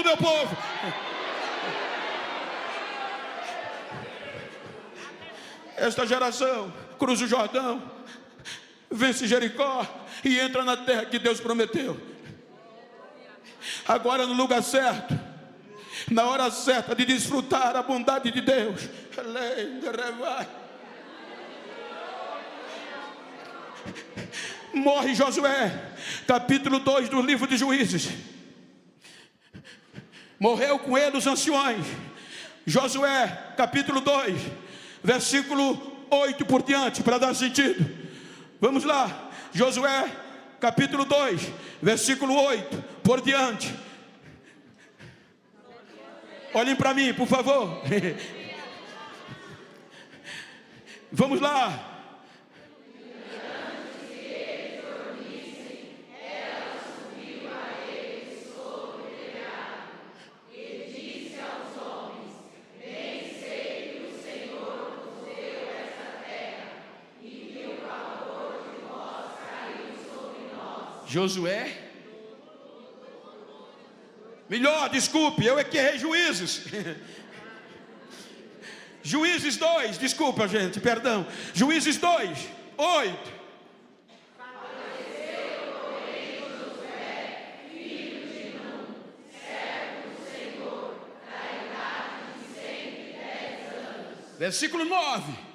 meu povo. Esta geração cruza o Jordão, vence Jericó e entra na terra que Deus prometeu. Agora no lugar certo, na hora certa de desfrutar a bondade de Deus. Morre Josué, capítulo 2 do livro de Juízes. Morreu com ele os anciões. Josué, capítulo 2, versículo 8 por diante, para dar sentido. Vamos lá, Josué, capítulo 2, versículo 8 por diante. Olhem para mim, por favor. Vamos lá. Josué, melhor, desculpe, eu é que errei Juízes. Juízes 2, desculpa gente, perdão. Juízes 2, 8. Versículo 9.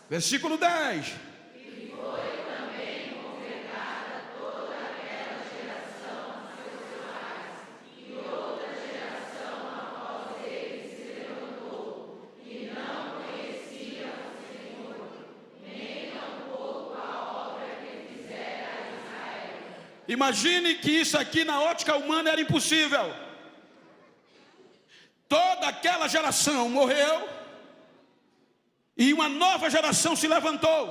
Versículo 10. E foi também convertida toda aquela geração a seus pais, e outra geração após eles se levantou, e não conhecia o Senhor, nem tampouco a obra que fizera a Israel. Imagine que isso aqui na ótica humana era impossível. Toda aquela geração morreu, e uma nova geração se levantou,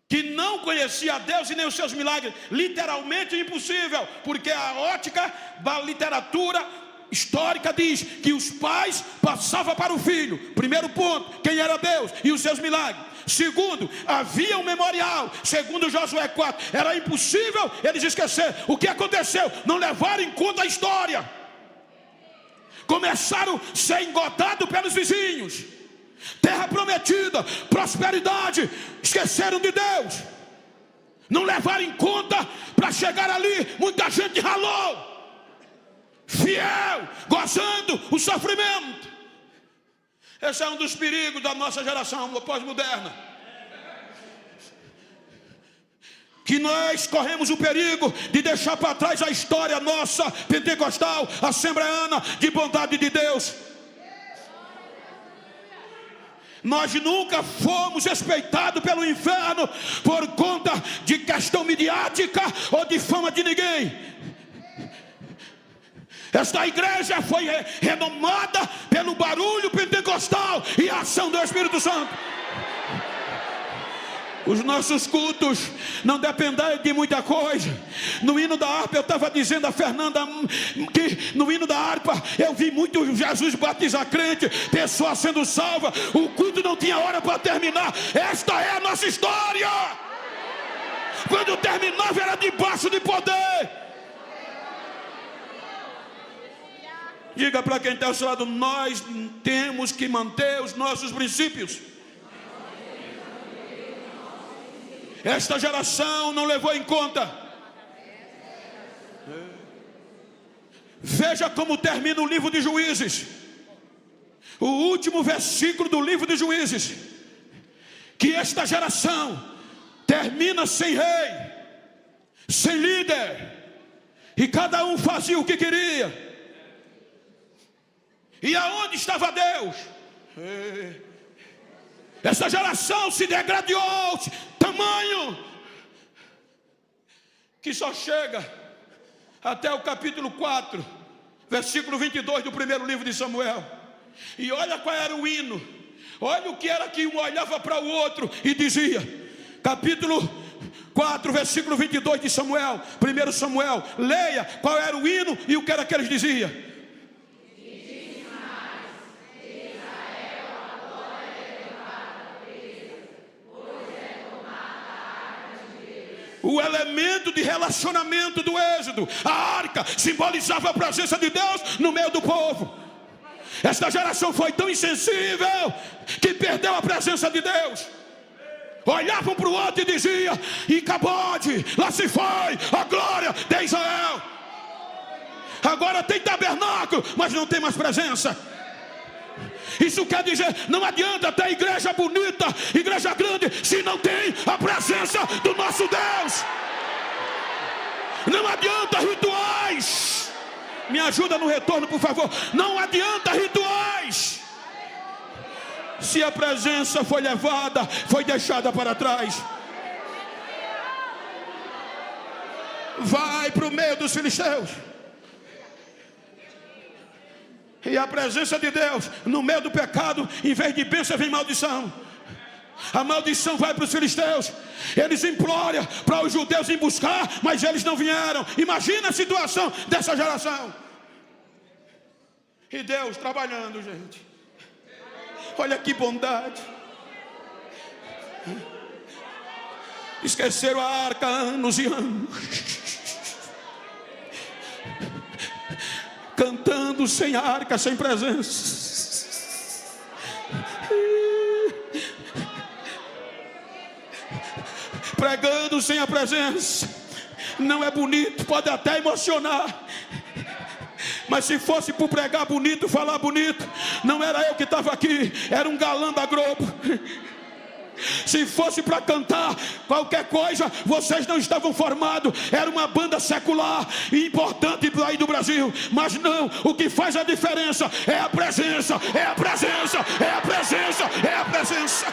que não conhecia a Deus e nem os seus milagres. Literalmente impossível, porque a ótica da literatura histórica diz que os pais passavam para o filho. Primeiro ponto, quem era Deus e os seus milagres. Segundo, havia um memorial. Segundo Josué 4, era impossível eles esquecer o que aconteceu, não levaram em conta a história. Começaram a ser engodados pelos vizinhos. Terra prometida, prosperidade, esqueceram de Deus, não levaram em conta. Para chegar ali, muita gente ralou, fiel, gozando o sofrimento. Esse é um dos perigos da nossa geração pós-moderna, que nós corremos o perigo de deixar para trás a história nossa pentecostal, assembleana, de bondade de Deus. Nós nunca fomos respeitados pelo inferno por conta de questão midiática ou de fama de ninguém. Esta igreja foi renomada pelo barulho pentecostal e a ação do Espírito Santo. Os nossos cultos não dependem de muita coisa. No hino da harpa, eu estava dizendo a Fernanda que no hino da harpa eu vi muito Jesus batizar crente, pessoa sendo salva. O culto não tinha hora para terminar. Esta é a nossa história. Quando terminava era debaixo de poder. Diga para quem está ao seu lado: nós temos que manter os nossos princípios. Esta geração não levou em conta. Veja como termina o livro de Juízes, o último versículo do livro de Juízes, que esta geração termina sem rei, sem líder, e cada um fazia o que queria. E aonde estava Deus? Essa geração se degradou tamanho que só chega até o capítulo 4, versículo 22 do primeiro livro de Samuel. E olha qual era o hino. Olha o que era que um olhava para o outro e dizia. Capítulo 4, versículo 22 de Samuel, 1 Samuel. Leia qual era o hino e o que era que eles diziam. o elemento de relacionamento do êxodo. A arca simbolizava a presença de Deus no meio do povo. Esta geração foi tão insensível que perdeu a presença de Deus. Olhavam para o outro e diziam: Icabode, lá se foi a glória de Israel. Agora tem tabernáculo, mas não tem mais presença. Isso quer dizer, não adianta ter igreja bonita, igreja grande, se não tem a presença do nosso Deus. Não adianta rituais. Me ajuda no retorno, por favor. Não adianta rituais, se a presença foi levada, foi deixada para trás. Vai para o meio dos filisteus, e a presença de Deus no meio do pecado, em vez de bênção, vem maldição. A maldição vai para os filisteus. Eles imploram para os judeus ir buscar, mas eles não vieram. Imagina a situação dessa geração. E Deus trabalhando, gente. Olha que bondade. Esqueceram a arca anos e anos, cantando sem arca, sem presença. Pregando sem a presença. Não é bonito, pode até emocionar, mas se fosse por pregar bonito, falar bonito, não era eu que estava aqui, era um galã da Globo. Se fosse para cantar qualquer coisa, vocês não estavam formados. Era uma banda secular e importante aí do Brasil. Mas não, o que faz a diferença é a presença, é a presença, é a presença, é a presença.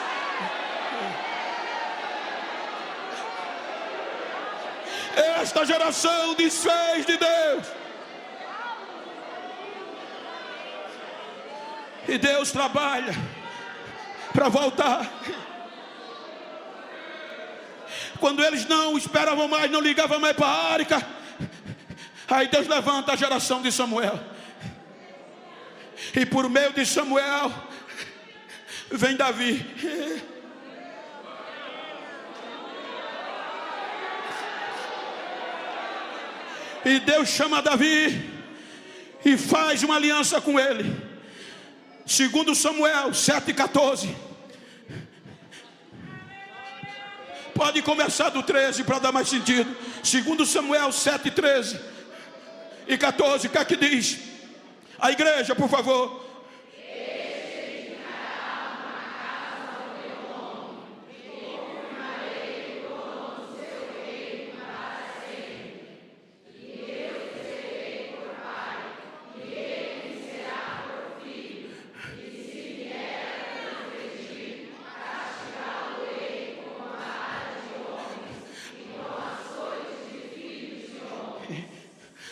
Esta geração desfez de Deus. E Deus trabalha para voltar. Quando eles não esperavam mais, não ligavam mais para a arca, aí Deus levanta a geração de Samuel. E por meio de Samuel vem Davi. E Deus chama Davi e faz uma aliança com ele. Segundo Samuel 7,14. Pode começar do 13 para dar mais sentido. Segundo Samuel 7, 13 e 14, o que é que diz? A igreja, por favor.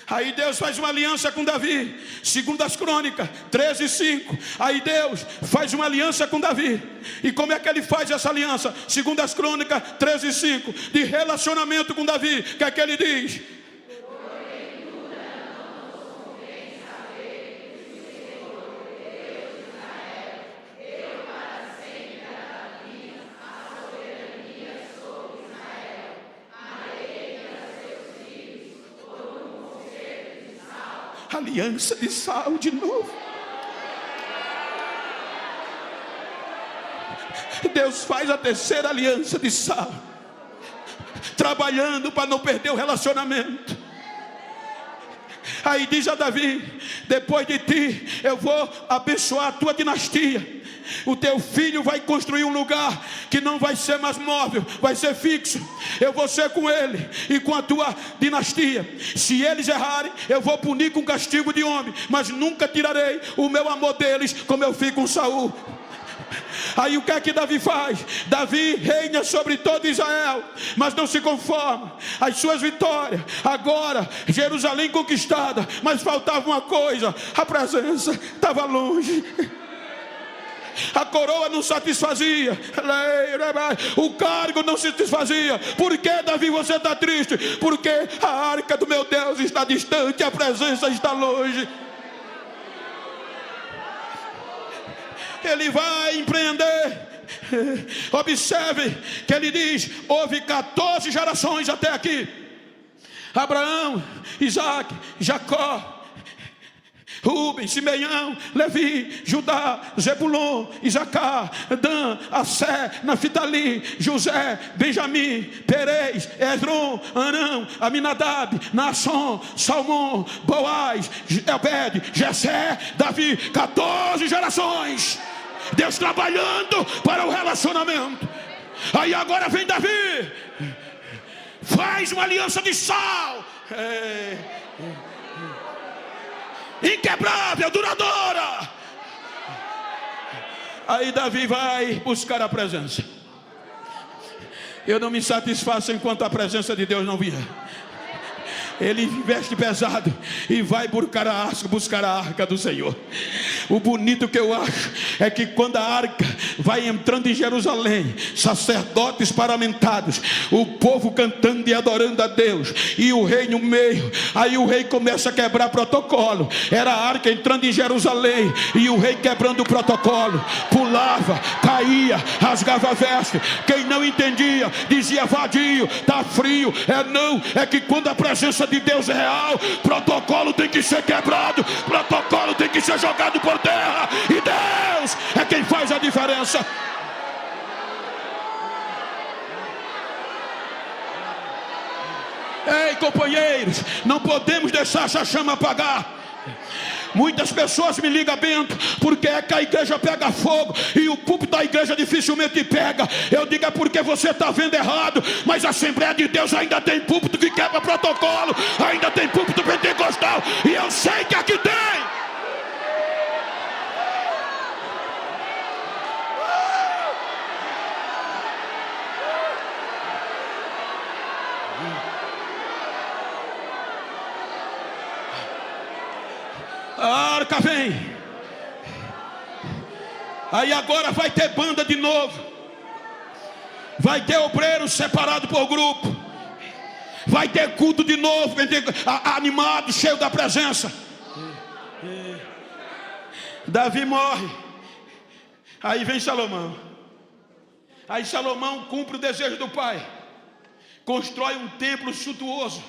Aí Deus faz uma aliança com Davi. Segundo as Crônicas 13:5. Aí Deus faz uma aliança com Davi. E como é que ele faz essa aliança? Segundo as Crônicas 13:5. De relacionamento com Davi. O que é que ele diz? Aliança de sal de novo. Deus faz a terceira aliança de sal, trabalhando para não perder o relacionamento. Aí diz a Davi: depois de ti eu vou abençoar a tua dinastia. O teu filho vai construir um lugar que não vai ser mais móvel, vai ser fixo. Eu vou ser com ele e com a tua dinastia. Se eles errarem, eu vou punir com castigo de homem, mas nunca tirarei o meu amor deles, como eu fiz com Saul. Aí o que é que Davi faz? Davi reina sobre todo Israel, mas não se conforma. As suas vitórias, agora Jerusalém conquistada, mas faltava uma coisa: a presença estava longe. A coroa não satisfazia, o cargo não satisfazia. Por que, Davi, você está triste? Porque a arca do meu Deus está distante, a presença está longe. Ele vai empreender Observe que ele diz: houve 14 gerações até aqui. Abraão, Isaac, Jacó, Rubem, Simeão, Levi, Judá, Zebulon, Isacar, Dan, Assé, Naftali, José, Benjamim, Perez, Esrom, Arão, Aminadab, Naasson, Salmão, Boaz, Obed, Jessé, Davi. 14 gerações. Deus trabalhando para o relacionamento. Aí agora vem Davi, faz uma aliança de sal, inquebrável, duradoura. Aí Davi vai buscar a presença. Eu não me satisfaço enquanto a presença de Deus não vier. Ele veste pesado e vai buscar a arca do Senhor. O bonito que eu acho é que quando a arca vai entrando em Jerusalém, sacerdotes paramentados, o povo cantando e adorando a Deus, e o rei no meio. Aí o rei começa a quebrar protocolo. Era a arca entrando em Jerusalém e o rei quebrando o protocolo, pulava, caía, rasgava a veste. Quem não entendia dizia: vadio, tá frio. Não, é que quando a presença de Deus é real, protocolo tem que ser quebrado, protocolo tem que ser jogado por terra, e Deus é quem faz a diferença. Ei, companheiros, não podemos deixar essa chama apagar. Muitas pessoas me ligam, Bento, porque é que a igreja pega fogo e o púlpito da igreja dificilmente pega. Eu digo: é porque você está vendo errado. Mas a Assembleia de Deus ainda tem púlpito que quebra protocolo, ainda tem púlpito pentecostal, e eu sei que aqui tem. A arca vem. Aí agora vai ter banda de novo. Vai ter obreiros separados por grupo. Vai ter culto de novo, animado, cheio da presença. Davi morre. Aí vem Salomão. Aí Salomão cumpre o desejo do pai. Constrói um templo suntuoso.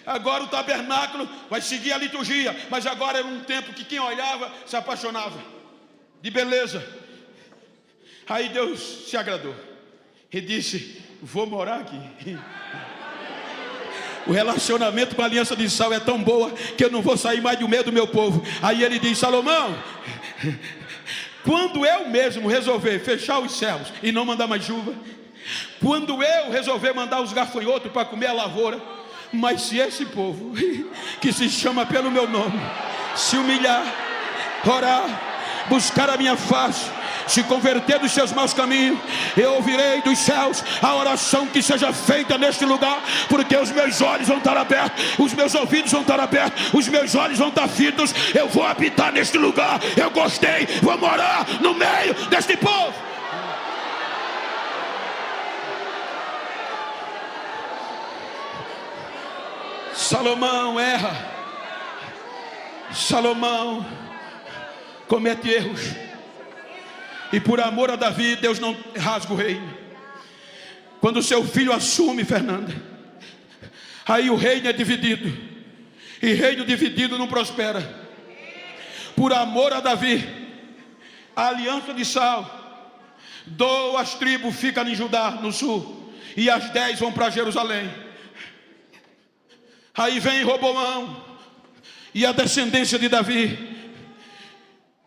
Agora o tabernáculo vai seguir a liturgia, mas agora era um templo que quem olhava se apaixonava, de beleza. Aí Deus se agradou e disse: vou morar aqui. O relacionamento com a aliança de sal é tão boa que eu não vou sair mais do meio do meu povo. Aí ele diz: Salomão, quando eu mesmo resolver fechar os céus e não mandar mais chuva, quando eu resolver mandar os gafanhotos para comer a lavoura, mas se esse povo que se chama pelo meu nome se humilhar, orar, buscar a minha face, se converter dos seus maus caminhos, eu ouvirei dos céus a oração que seja feita neste lugar, porque os meus olhos vão estar abertos, os meus ouvidos vão estar abertos, os meus olhos vão estar fitos. Eu vou habitar neste lugar. Eu gostei, vou morar no meio deste povo. Salomão erra, Salomão comete erros, e por amor a Davi, Deus não rasga o reino. Quando seu filho assume, Fernanda, aí o reino é dividido, e reino dividido não prospera. Por amor a Davi, a aliança de sal, 2 tribos ficam em Judá, no sul, e as 10 vão para Jerusalém. Aí vem Roboão e a descendência de Davi,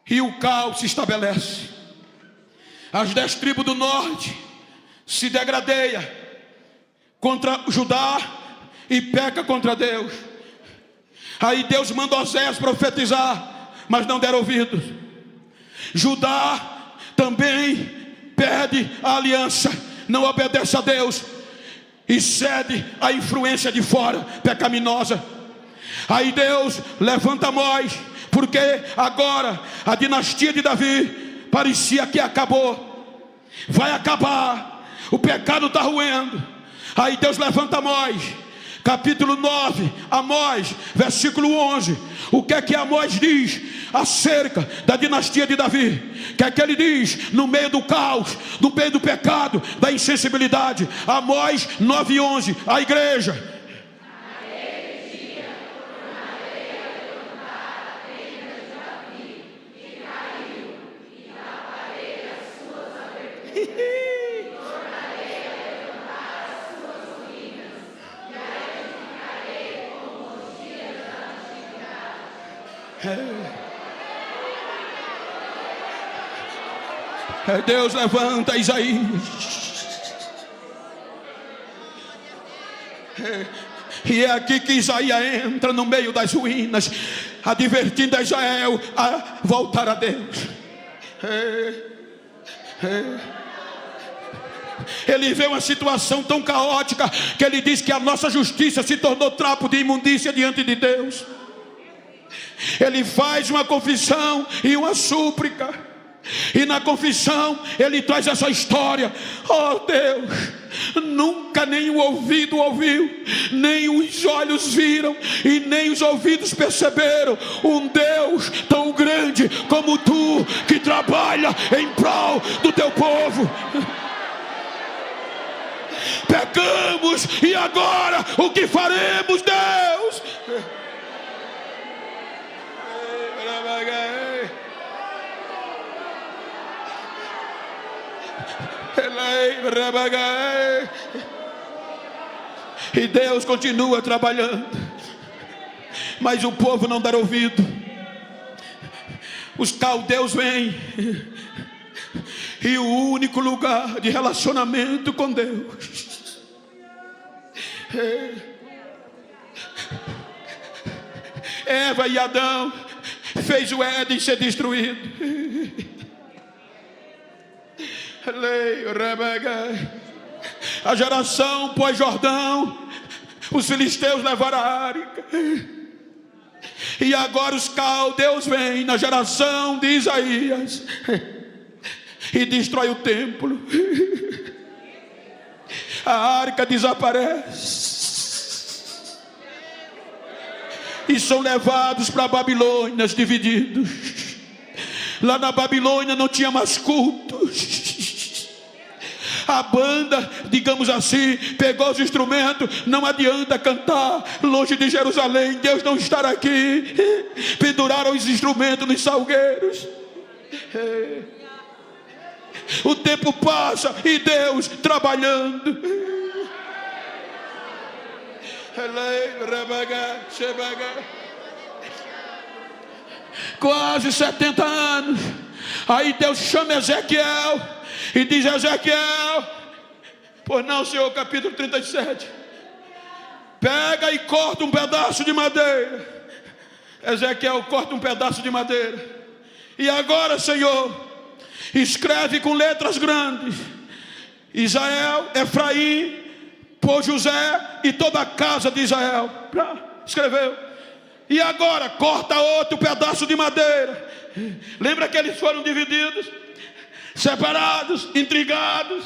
e o caos se estabelece. As 10 tribos do norte se degradeiam contra Judá e peca contra Deus. Aí Deus manda Osés profetizar, mas não deram ouvidos. Judá também perde a aliança, não obedece a Deus e cede à influência de fora, pecaminosa. Aí Deus levanta Amós, porque agora a dinastia de Davi parecia que acabou, vai acabar, o pecado está ruendo. Aí Deus levanta Amós, capítulo 9, Amós, versículo 11. O que é que Amós diz acerca da dinastia de Davi? O que é que ele diz no meio do caos, no meio do pecado, da insensibilidade? Amós 9:11, a igreja. Deus levanta Isaías. E é aqui que Isaías entra no meio das ruínas, advertindo a Israel a voltar a Deus. Ele vê uma situação tão caótica que ele diz que a nossa justiça se tornou trapo de imundícia diante de Deus. Ele faz uma confissão e uma súplica, e na confissão ele traz essa história. Oh Deus, nunca nem o ouvido ouviu, nem os olhos viram, e nem os ouvidos perceberam um Deus tão grande como tu, que trabalha em prol do teu povo. Pecamos, e agora o que faremos, Deus? E Deus continua trabalhando, mas o povo não dá ouvido. Os caldeus vêm, e o único lugar de relacionamento com Deus Eva e Adão fez o Éden ser destruído. A geração pós-Jordão, os filisteus levaram a arca, e agora os caldeus vêm na geração de Isaías e destrói o templo. A arca desaparece e são levados para a Babilônia divididos. Lá na Babilônia não tinha mais cultos. A banda, digamos assim, pegou os instrumentos. Não adianta cantar longe de Jerusalém, Deus não estará aqui. Penduraram os instrumentos nos salgueiros. O tempo passa e Deus trabalhando. Quase 70 anos. Aí Deus chama Ezequiel e diz: Ezequiel, pois não, Senhor, capítulo 37. Pega e corta um pedaço de madeira. Ezequiel corta um pedaço de madeira. E agora, Senhor, escreve com letras grandes: Israel, Efraim, por José e toda a casa de Israel. Escreveu. E agora corta outro pedaço de madeira. Lembra que eles foram divididos, separados, intrigados.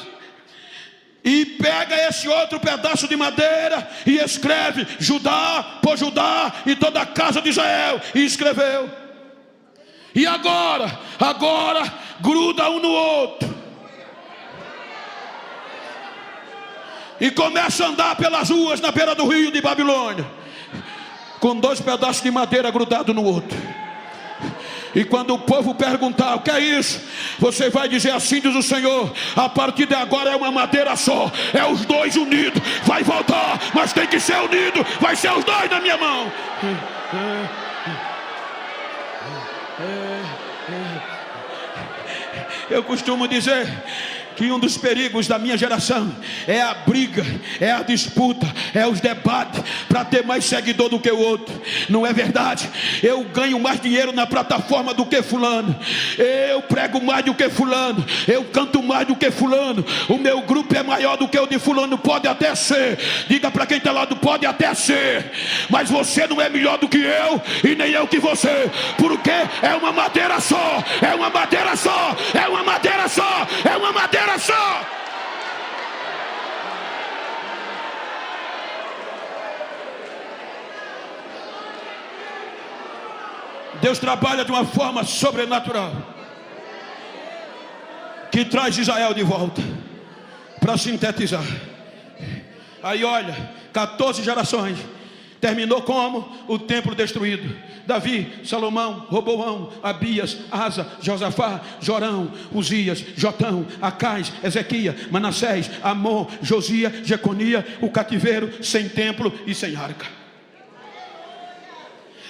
E pega esse outro pedaço de madeira e escreve: Judá, por Judá e toda a casa de Israel. E escreveu. E agora gruda um no outro. E começa a andar pelas ruas na beira do rio de Babilônia, com dois pedaços de madeira grudados no outro. E quando o povo perguntar: o que é isso? Você vai dizer assim: diz o Senhor, a partir de agora é uma madeira só. É os dois unidos. Vai voltar, mas tem que ser unido. Vai ser os dois na minha mão. Eu costumo dizer que um dos perigos da minha geração é a briga, é a disputa, é os debates para ter mais seguidor do que o outro. Não é verdade? Eu ganho mais dinheiro na plataforma do que fulano, eu prego mais do que fulano, eu canto mais do que fulano, o meu grupo é maior do que o de fulano. Pode até ser, diga para quem está lá do pode até ser, mas você não é melhor do que eu e nem eu que você, porque é uma madeira só, é uma madeira só, é uma madeira só, é uma madeira só. Deus trabalha de uma forma sobrenatural, que traz Israel de volta. Para sintetizar, aí olha, 14 gerações. Terminou como? O templo destruído. Davi, Salomão, Roboão, Abias, Asa, Josafá, Jorão, Uzias, Jotão, Acais, Ezequias, Manassés, Amon, Josias, Jeconia. O cativeiro sem templo e sem arca.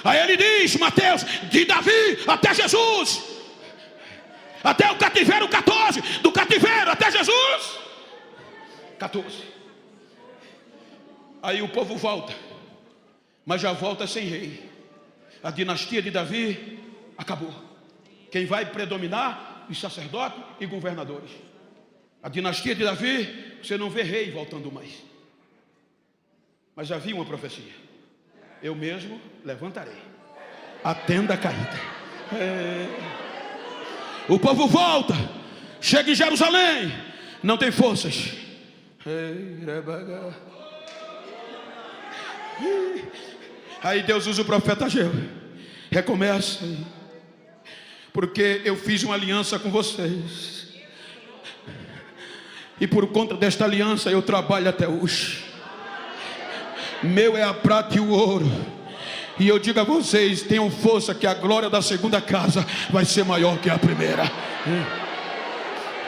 Aí ele diz, Mateus, de Davi até Jesus, até o cativeiro 14, do cativeiro até Jesus 14. Aí o povo volta, mas já volta sem rei. A dinastia de Davi acabou. Quem vai predominar? Os sacerdotes e governadores. A dinastia de Davi, você não vê rei voltando mais. Mas havia uma profecia: eu mesmo levantarei a tenda caída. O povo volta, chega em Jerusalém, não tem forças. Aí Deus usa o profeta Ageu. Recomeça, porque eu fiz uma aliança com vocês, e por conta desta aliança eu trabalho até hoje. Meu é a prata e o ouro, e eu digo a vocês, tenham força, que a glória da segunda casa vai ser maior que a primeira.